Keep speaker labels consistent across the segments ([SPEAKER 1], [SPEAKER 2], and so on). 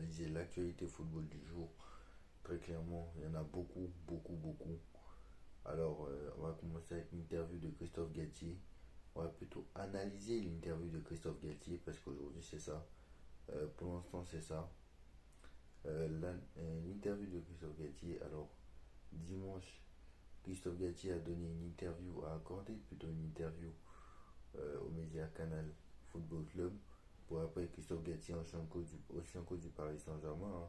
[SPEAKER 1] analyser l'actualité football du jour. Très clairement, il y en a beaucoup, beaucoup, beaucoup. Alors, on va commencer avec l'interview de Christophe Galtier. On va plutôt analyser l'interview de Christophe Galtier parce qu'aujourd'hui c'est ça. Pour l'instant c'est ça. L'interview de Christophe Galtier. Alors, dimanche, Christophe Galtier a donné une interview, a accordé plutôt une interview au média Canal Football Club. Pour après, Christophe Galtier, ancien coach du Paris Saint-Germain,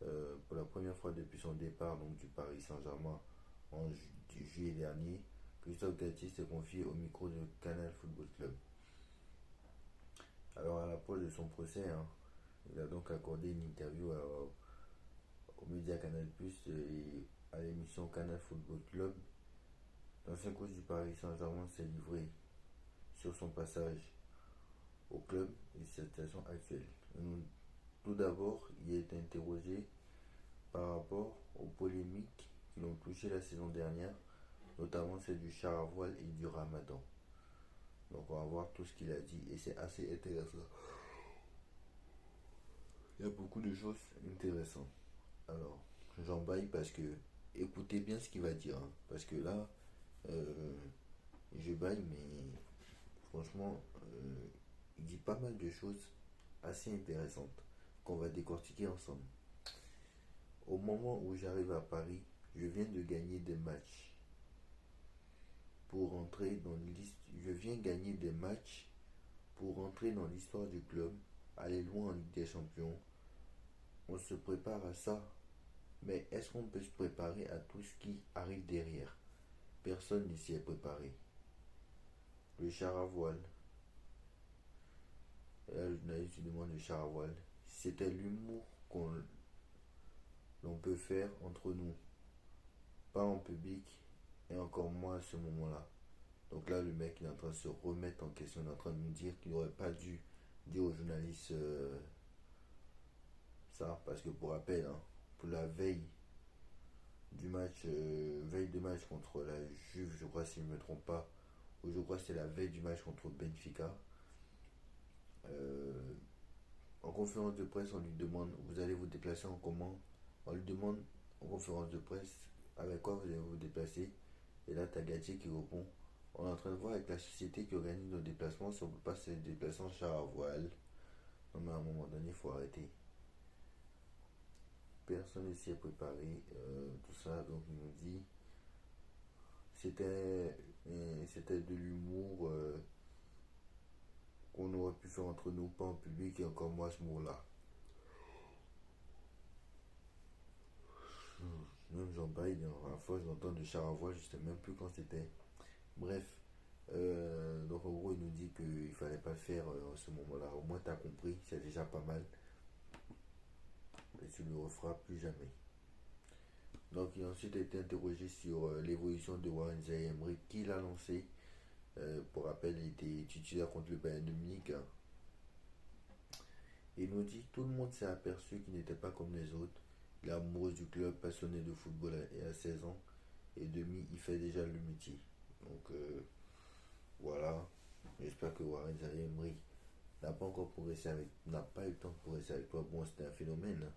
[SPEAKER 1] hein, pour la première fois depuis son départ donc, du Paris Saint-Germain en juillet dernier, Christophe Galtier s'est confié au micro de Canal Football Club. Alors, à l'approche de son procès, hein, il a donc accordé une interview au média Canal Plus et à l'émission Canal Football Club. L'ancien coach du Paris Saint-Germain s'est livré sur son passage au club et sa situation actuelle. Tout d'abord, il a été interrogé par rapport aux polémiques qui l'ont touché la saison dernière, notamment celle du char à voile et du ramadan. Donc on va voir tout ce qu'il a dit et c'est assez intéressant. Il y a beaucoup de choses intéressantes. Alors, j'en baille parce que écoutez bien ce qu'il va dire, hein, parce que là, euh, je baille, mais franchement, il dit pas mal de choses assez intéressantes qu'on va décortiquer ensemble. Au moment où j'arrive à Paris, je viens de gagner des matchs pour entrer dans l'histoire. Je viens gagner des matchs pour entrer dans l'histoire du club, aller loin en Ligue des Champions. On se prépare à ça, mais est-ce qu'on peut se préparer à tout ce qui arrive derrière? Personne n'y s'y est préparé. Le char à voile. Et là, le journaliste lui demande le char à voile. C'était l'humour l'on peut faire entre nous, pas en public et encore moins à ce moment-là. Donc là, le mec il est en train de se remettre en question, il est en train de nous dire qu'il n'aurait pas dû dire aux journalistes ça, parce que pour rappel, hein, pour la veille du match, veille de match contre la Juve, je crois si je ne me trompe pas, ou je crois que c'était la veille du match contre Benfica, euh, en conférence de presse, on lui demande, vous allez vous déplacer en comment? On lui demande en conférence de presse, avec quoi vous allez vous déplacer? Et là, t'as Galtier qui répond, on est en train de voir avec la société qui organise nos déplacements si on peut pas se déplacer en char à voile. Non mais à un moment donné, il faut arrêter. Personne ne s'y est préparé, tout ça, donc il nous dit, c'était de l'humour qu'on aurait pu faire entre nous, pas en public et encore moi à ce mot-là. Même j'en baille, à force d'entendre de char à voile, je sais même plus quand c'était. Bref, donc en gros, il nous dit qu'il fallait pas le faire en ce moment-là. Au moins, t'as compris, c'est déjà pas mal. Et tu ne le referas plus jamais. Donc, il a ensuite été interrogé sur l'évolution de Warren Zaïre-Emery, qui l'a lancé. Pour rappel, il était titulaire contre le Bayern de Munich, hein. Il nous dit tout le monde s'est aperçu qu'il n'était pas comme les autres. Il est amoureux du club, passionné de football et à 16 ans et demi, il fait déjà le métier. Donc voilà, j'espère que Warren Zaïre-Emery n'a pas eu le temps de progresser avec toi. Bon, c'était un phénomène, hein.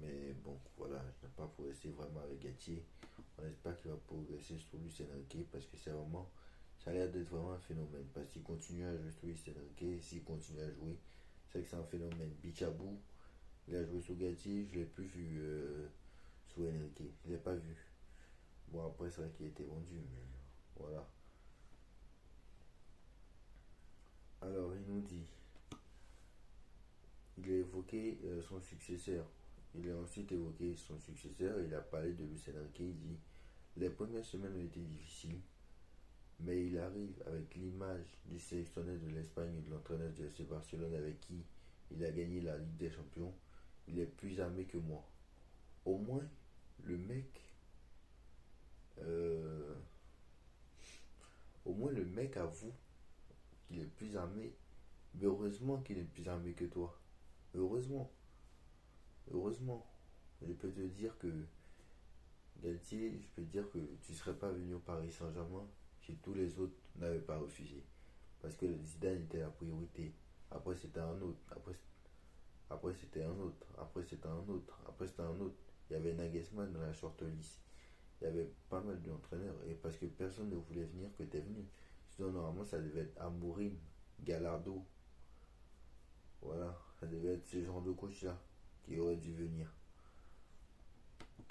[SPEAKER 1] Mais bon, voilà, je n'ai pas progressé vraiment avec Gatier. On espère qu'il va progresser sur Luis Enrique parce que c'est vraiment, ça a l'air d'être vraiment un phénomène. Parce qu'il continue à jouer sur Luis Enrique, s'il continue à jouer, c'est que c'est un phénomène. Bichabou, il a joué sur Gatier, je ne l'ai plus vu sous Enrique, je ne l'ai pas vu. Bon, après, c'est vrai qu'il a été vendu, mais voilà. Alors, il nous dit, il a évoqué son successeur. Il a ensuite évoqué son successeur, il a parlé de Luis Enrique, il dit les premières semaines ont été difficiles, mais il arrive avec l'image du sélectionneur de l'Espagne et de l'entraîneur de FC Barcelone avec qui il a gagné la Ligue des Champions. Il est plus armé que moi. Au moins, le mec, euh, au moins le mec avoue qu'il est plus armé. Mais heureusement qu'il est plus armé que toi. Heureusement, heureusement. Je peux te dire que Galtier, je peux te dire que tu ne serais pas venu au Paris Saint-Germain si tous les autres n'avaient pas refusé. Parce que Zidane était la priorité. Après, c'était un autre. Après c'était un autre, après c'était un autre, après c'était un autre. Il y avait Nagelsmann dans la shortlist. Il y avait pas mal d'entraîneurs. Et parce que personne ne voulait venir que t'es venu. Sinon, normalement, ça devait être Amorim, Gallardo. Voilà, ça devait être ce genre de coach-là qui aurait dû venir.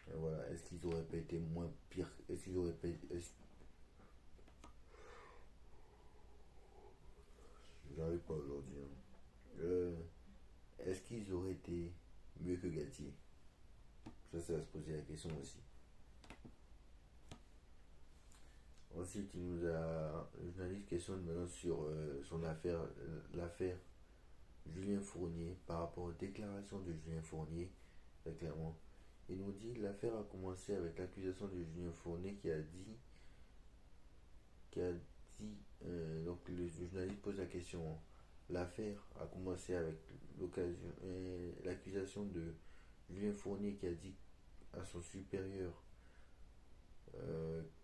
[SPEAKER 1] Et voilà, est-ce qu'ils auraient pas été moins pires? Est-ce qu'ils auraient pas été. J'arrive pas aujourd'hui, hein. Est-ce qu'ils auraient été mieux que Galtier? Ça va se poser la question aussi. Ensuite, le journaliste questionne maintenant sur son affaire, l'affaire Julien Fournier, par rapport aux déclarations de Julien Fournier, très clairement. Il nous dit l'affaire a commencé avec l'accusation de Julien Fournier donc le journaliste pose la question. L'affaire a commencé avec l'accusation de Julien Fournier qui a dit à son supérieur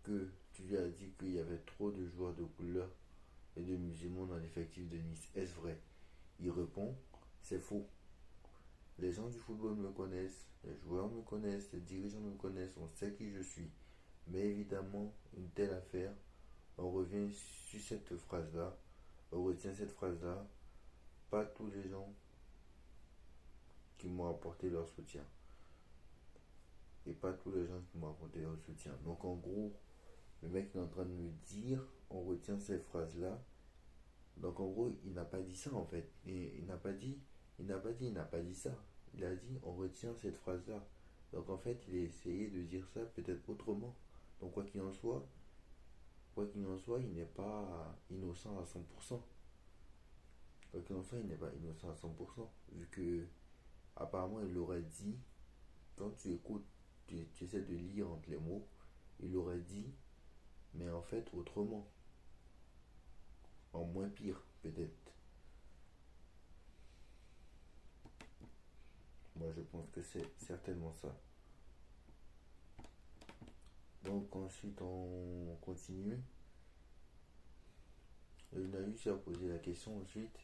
[SPEAKER 1] que tu lui as dit qu'il y avait trop de joueurs de couleur et de musulmans dans l'effectif de Nice. Est-ce vrai? Il répond, c'est faux. Les gens du football me connaissent, les joueurs me connaissent, les dirigeants me connaissent, on sait qui je suis. Mais évidemment, une telle affaire, on revient sur cette phrase-là, on retient cette phrase-là, pas tous les gens qui m'ont apporté leur soutien. Et pas tous les gens qui m'ont apporté leur soutien. Donc en gros, le mec est en train de me dire, on retient ces phrases-là. Donc en gros, il n'a pas dit ça en fait. Il n'a pas dit, il n'a pas dit ça. Il a dit, on retient cette phrase-là. Donc en fait, il a essayé de dire ça peut-être autrement. Donc quoi qu'il en soit, il n'est pas innocent à 100%. Quoi qu'il en soit, il n'est pas innocent à 100%. Vu que, apparemment, il l'aurait dit, quand tu écoutes, tu essaies de lire entre les mots, il aurait dit, mais en fait, autrement. En moins pire, peut-être. Moi, je pense que c'est certainement ça. Donc, ensuite, on continue. Le journaliste a posé la question ensuite,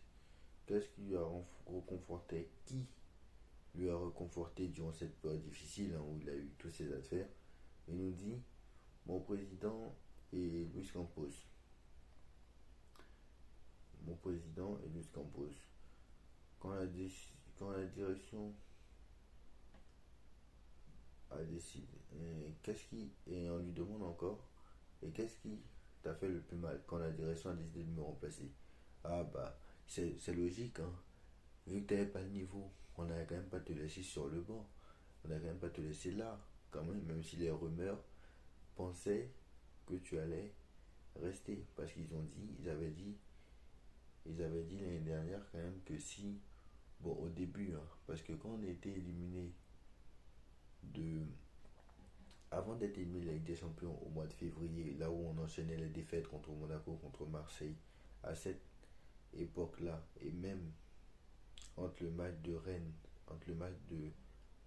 [SPEAKER 1] qu'est-ce qui lui a reconforté? Qui lui a reconforté durant cette période difficile hein, où il a eu toutes ces affaires? Il nous dit, mon président est Luis Campos. Mon président est Luis Campos. Quand la direction a décidé, et on lui demande encore, et qu'est-ce qui t'a fait le plus mal quand la direction a décidé de me remplacer? Ah bah, c'est logique, hein. Vu que t'avais pas le niveau, on n'allait quand même pas te laisser sur le banc. On n'allait quand même pas te laisser là, quand même si les rumeurs pensaient que tu allais rester. Parce ils avaient dit l'année dernière quand même que si, bon au début, hein, parce que quand on était éliminé de, avant d'être éliminé de la Ligue des Champions au mois de février, là où on enchaînait les défaites contre Monaco, contre Marseille, à cette époque-là, et même entre le match de Rennes, entre le match de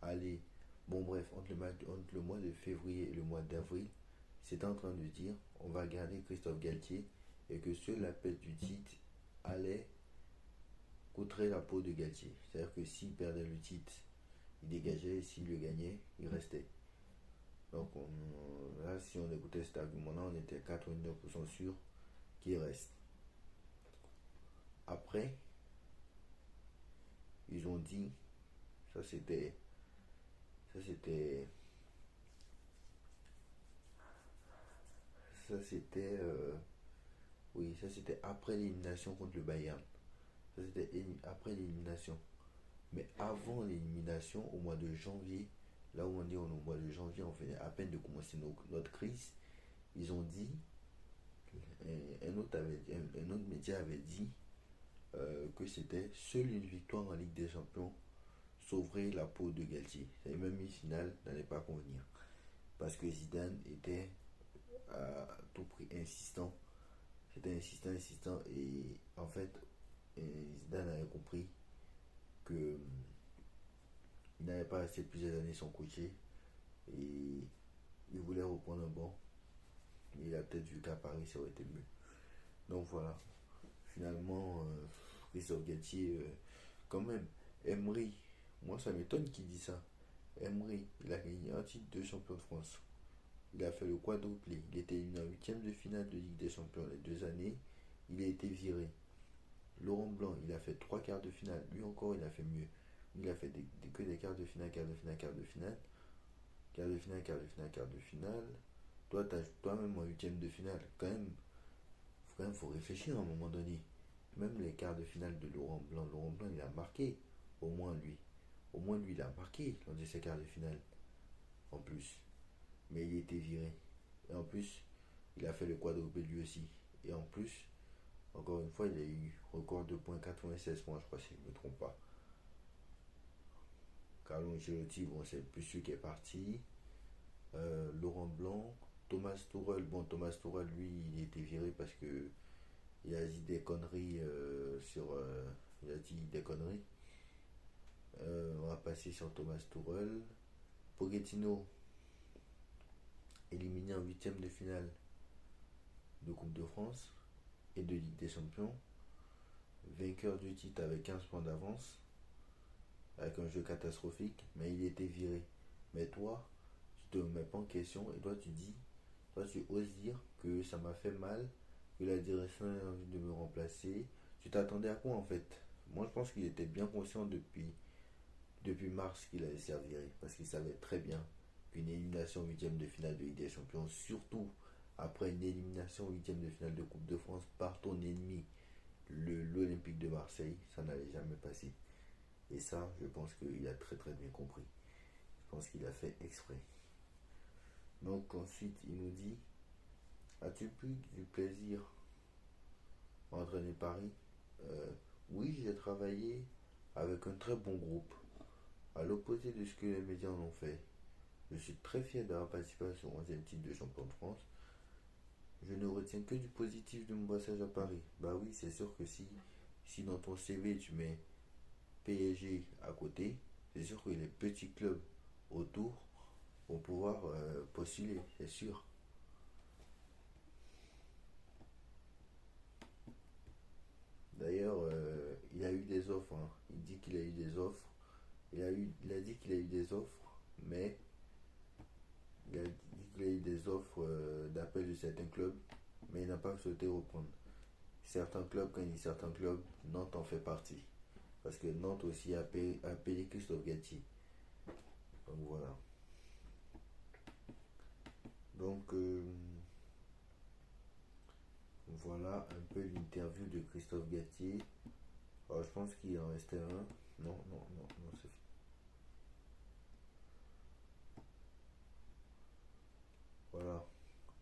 [SPEAKER 1] aller, bon bref, entre le mois de février et le mois d'avril, c'était en train de dire on va garder Christophe Galtier et que seul l'appel du titre allait coûterait la peau de Galtier. C'est-à-dire que s'il perdait le titre, il dégageait et s'il le gagnait, il restait. Donc là, si on écoutait cet argument-là, on était 89% sûr qu'il reste. Après, ils ont dit, ça c'était, ça c'était, ça c'était, oui, ça c'était après l'élimination contre le Bayern. Ça c'était après l'élimination. Mais avant l'élimination, au mois de janvier, là où on dit au mois de janvier, on venait à peine de commencer notre crise, ils ont dit, un autre média avait dit que c'était seule une victoire en Ligue des Champions sauverait la peau de Galtier. Et même une finale n'allait pas convenir. Parce que Zidane était à tout prix insistant. C'était insistant. Et en fait, Zidane avait compris que il n'avait pas resté plusieurs années sans coacher. Et il voulait reprendre un banc. Mais il a peut-être vu qu'à Paris, ça aurait été mieux. Donc voilà. Finalement, Christophe Galtier, quand même. Emery, moi ça m'étonne qu'il dise ça. Emery, il a gagné un titre de champion de France. Il a fait le quadruplé. Il était éliminé en huitième de finale de Ligue des Champions les 2 années. Il a été viré. Laurent Blanc, il a fait trois quarts de finale. Lui encore, il a fait mieux. Il a fait que des quarts de finale, quart de finale, quart de finale. Quart de finale, quart de finale, quart de finale. Toi-même en huitième de finale. Quand même, faut réfléchir à un moment donné. Même les quarts de finale de Laurent Blanc, il a marqué. Au moins lui. Au moins lui, il a marqué lors de ses quarts de finale. En plus. Mais il était viré. Et en plus, il a fait le quadruplé lui aussi. Et en plus, encore une fois, il a eu record de points 96 points, je crois, si je ne me trompe pas. Carlo Ancelotti, bon, c'est plus celui qui est parti. Laurent Blanc, Thomas Tourelle. Bon, Thomas Tourelle, lui, il a été viré parce que il a dit des conneries il a dit des conneries. On va passer sur Thomas Tourelle. Pochettino, éliminé en huitième de finale de Coupe de France et de Ligue des Champions. Vainqueur du titre avec 15 points d'avance, avec un jeu catastrophique, mais il était viré. Mais toi, tu te remets pas en question et toi tu oses dire que ça m'a fait mal, que la direction a envie de me remplacer. Tu t'attendais à quoi en fait? Moi je pense qu'il était bien conscient depuis mars qu'il allait se faire virer, parce qu'il savait très bien qu'une élimination en huitième de finale de Ligue des Champions, surtout après une élimination en huitième de finale de Coupe de France par ton ennemi, l'Olympique de Marseille, ça n'allait jamais passer. Et ça, je pense qu'il a très très bien compris. Je pense qu'il a fait exprès. Donc ensuite, il nous dit, as-tu pu du plaisir à entraîner Paris? Oui, j'ai travaillé avec un très bon groupe. À l'opposé de ce que les médias en ont fait, je suis très fier d'avoir participé à ce 11e titre de champion de France. Je ne retiens que du positif de mon passage à Paris. Bah oui, c'est sûr que si dans ton CV tu mets PSG à côté, c'est sûr que les petits clubs autour vont pouvoir postuler, c'est sûr. D'ailleurs, il a eu des offres, hein. Il dit qu'il a eu des offres. Il a dit qu'il a eu des offres, mais il a dit qu'il a eu des offres d'appel de certains clubs, mais il n'a pas souhaité reprendre. Certains clubs, quand il dit certains clubs, Nantes en fait partie. Parce que Nantes aussi a payé Christophe Galtier. Donc voilà. Donc voilà un peu l'interview de Christophe Galtier. Alors, je pense qu'il en restait un. Non, non, non, non, c'est fini. Voilà.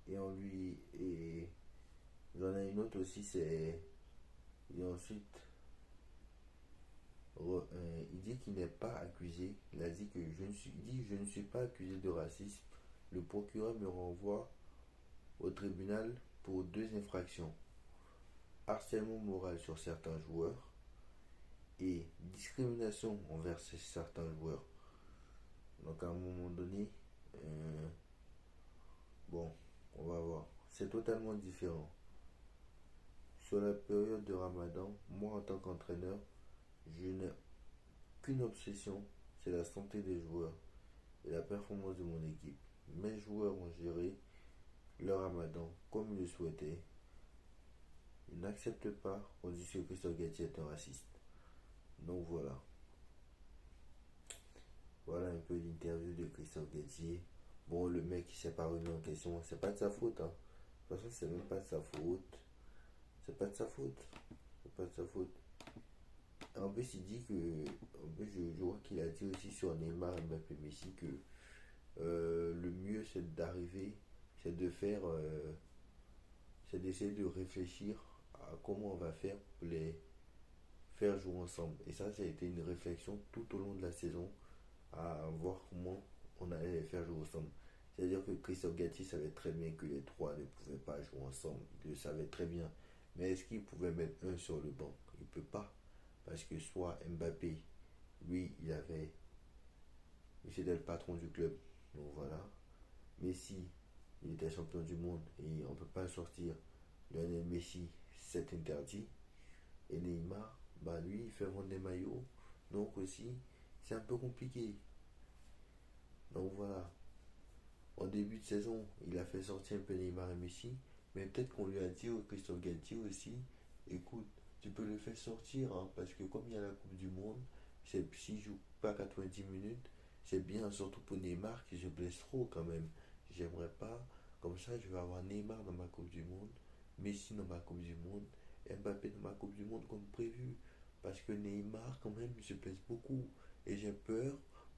[SPEAKER 1] Et on lui. Et j'en ai une autre aussi, c'est. Et ensuite, il dit qu'il n'est pas accusé. Il a dit que il dit je ne suis pas accusé de racisme. Le procureur me renvoie au tribunal pour deux infractions: harcèlement moral sur certains joueurs et discrimination envers certains joueurs. Donc à un moment donné, euh, bon, on va voir. C'est totalement différent. Sur la période de Ramadan, moi en tant qu'entraîneur, je n'ai qu'une obsession, c'est la santé des joueurs et la performance de mon équipe. Mes joueurs ont géré le Ramadan comme ils le souhaitaient. Ils n'acceptent pas qu'on dise que Christophe Galtier est un raciste. Donc voilà. Voilà un peu l'interview de Christophe Galtier. Bon, le mec qui s'est pas remis en question, c'est pas de sa faute. Hein. De toute façon, c'est même pas de sa faute. C'est pas de sa faute. C'est pas de sa faute. En plus, il dit que. En plus, je vois qu'il a dit aussi sur Neymar, Mbappé, Messi que le mieux c'est d'arriver, c'est de faire. C'est d'essayer de réfléchir à comment on va faire pour les faire jouer ensemble. Et ça a été une réflexion tout au long de la saison à voir comment on allait les faire jouer ensemble. C'est-à-dire que Christophe Gatti savait très bien que les trois ne pouvaient pas jouer ensemble. Il le savait très bien. Mais est-ce qu'il pouvait mettre un sur le banc? Il ne peut pas. Parce que soit Mbappé, lui, c'était le patron du club. Donc voilà. Messi, il était champion du monde et on ne peut pas sortir Lionel Messi, c'est interdit. Et Neymar, bah lui, il fait vendre des maillots. Donc aussi, c'est un peu compliqué. Donc voilà. En début de saison, il a fait sortir un peu Neymar et Messi, mais peut-être qu'on lui a dit au Christophe Galtier aussi, écoute, tu peux le faire sortir, hein, parce que comme il y a la Coupe du Monde, s'il ne joue pas 90 minutes, c'est bien, surtout pour Neymar qui se blesse trop quand même. J'aimerais pas, comme ça je vais avoir Neymar dans ma Coupe du Monde, Messi dans ma Coupe du Monde, Mbappé dans ma Coupe du Monde comme prévu. Parce que Neymar quand même il se blesse beaucoup. Et j'ai peur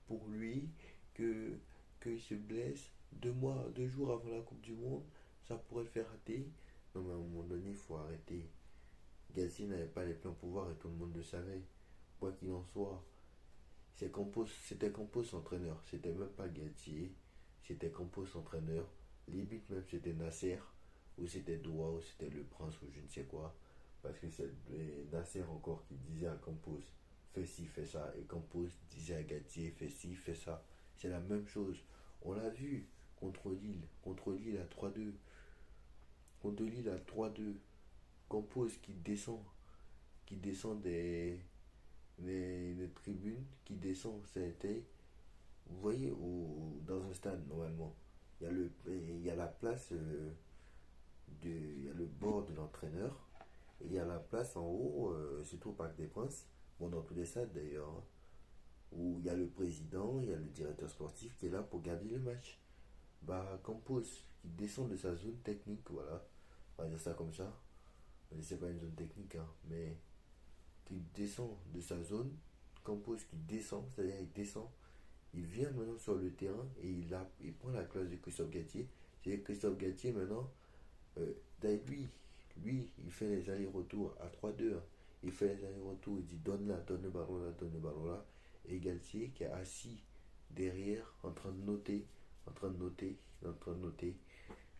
[SPEAKER 1] pour lui que qu'il se blesse 2 jours avant la Coupe du Monde, ça pourrait le faire rater. Non mais à un moment donné, il faut arrêter. Gassi n'avait pas les pleins pouvoirs et tout le monde le savait. Quoi qu'il en soit, c'était Campos entraîneur. C'était même pas Galtier. C'était Campos entraîneur. Limite même c'était Nasser. Ou c'était Doua. Ou c'était le Prince. Ou je ne sais quoi. Parce que c'est Nasser encore qui disait à Campos fais ci, fais ça. Et Campos disait à Galtier fais ci, fais ça. C'est la même chose. On l'a vu contre Lille. Contre Lille à 3-2. Contre Lille à 3-2. Campos qui descend des tribunes, qui descend, ça a été, vous voyez, dans un stade normalement, il y a la place, il y a le bord de l'entraîneur, et il y a la place en haut, surtout au Parc des Princes, bon dans tous les stades d'ailleurs, hein, où il y a le président, il y a le directeur sportif qui est là pour garder le match. Bah Campos, qui descend de sa zone technique, voilà, on va dire ça comme ça, mais c'est pas une zone technique, hein, mais qui descend de sa zone, Campos qui descend, c'est-à-dire il descend, il vient maintenant sur le terrain et il prend la classe de Christophe Galtier. C'est Christophe Galtier maintenant, euh, lui, il fait les allers-retours à 3-2, hein. Il fait les allers-retours, il dit donne là, donne le ballon là, donne le ballon là. Et Galtier qui est assis derrière en train de noter, en train de noter, en train de noter,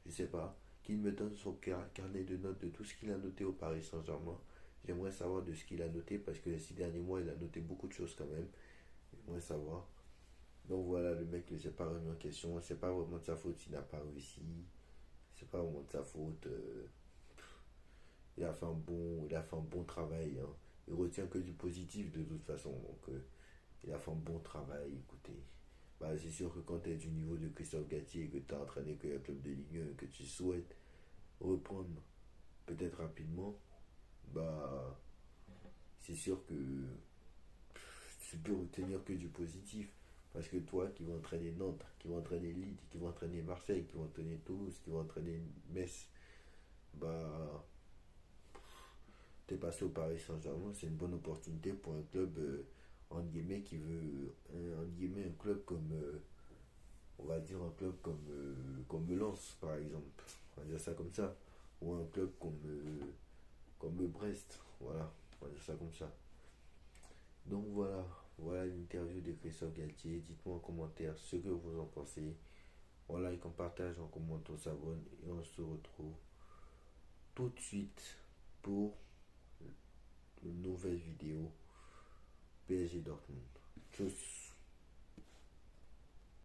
[SPEAKER 1] je sais pas, qu'il me donne son carnet de notes de tout ce qu'il a noté au Paris Saint-Germain. J'aimerais savoir de ce qu'il a noté parce que les 6 derniers mois, il a noté beaucoup de choses quand même. J'aimerais savoir. Donc voilà, le mec ne s'est pas remis en question. C'est pas vraiment de sa faute s'il n'a pas réussi. C'est pas vraiment de sa faute. Il a fait un bon travail, hein. Il retient que du positif de toute façon. Donc il a fait un bon travail. Écoutez, bah, c'est sûr que quand tu es du niveau de Christophe Galtier et que tu as entraîné que le club de Ligue 1 que tu souhaites reprendre peut-être rapidement, bah c'est sûr que tu peux retenir que du positif. Parce que toi qui vas entraîner Nantes, qui va entraîner Lille, qui va entraîner Marseille, qui va entraîner Toulouse, qui va entraîner Metz, bah t'es passé au Paris Saint-Germain, c'est une bonne opportunité pour un club entre guillemets qui veut entre guillemets un club comme on va dire un club comme Lens par exemple. On va dire ça comme ça. Ou un club comme Brest. Voilà, on va dire ça comme ça. Donc voilà, voilà l'interview de Christophe Galtier. Dites-moi en commentaire ce que vous en pensez. On like, on partage, on commente, on s'abonne et on se retrouve tout de suite pour une nouvelle vidéo PSG Dortmund. Tchuss.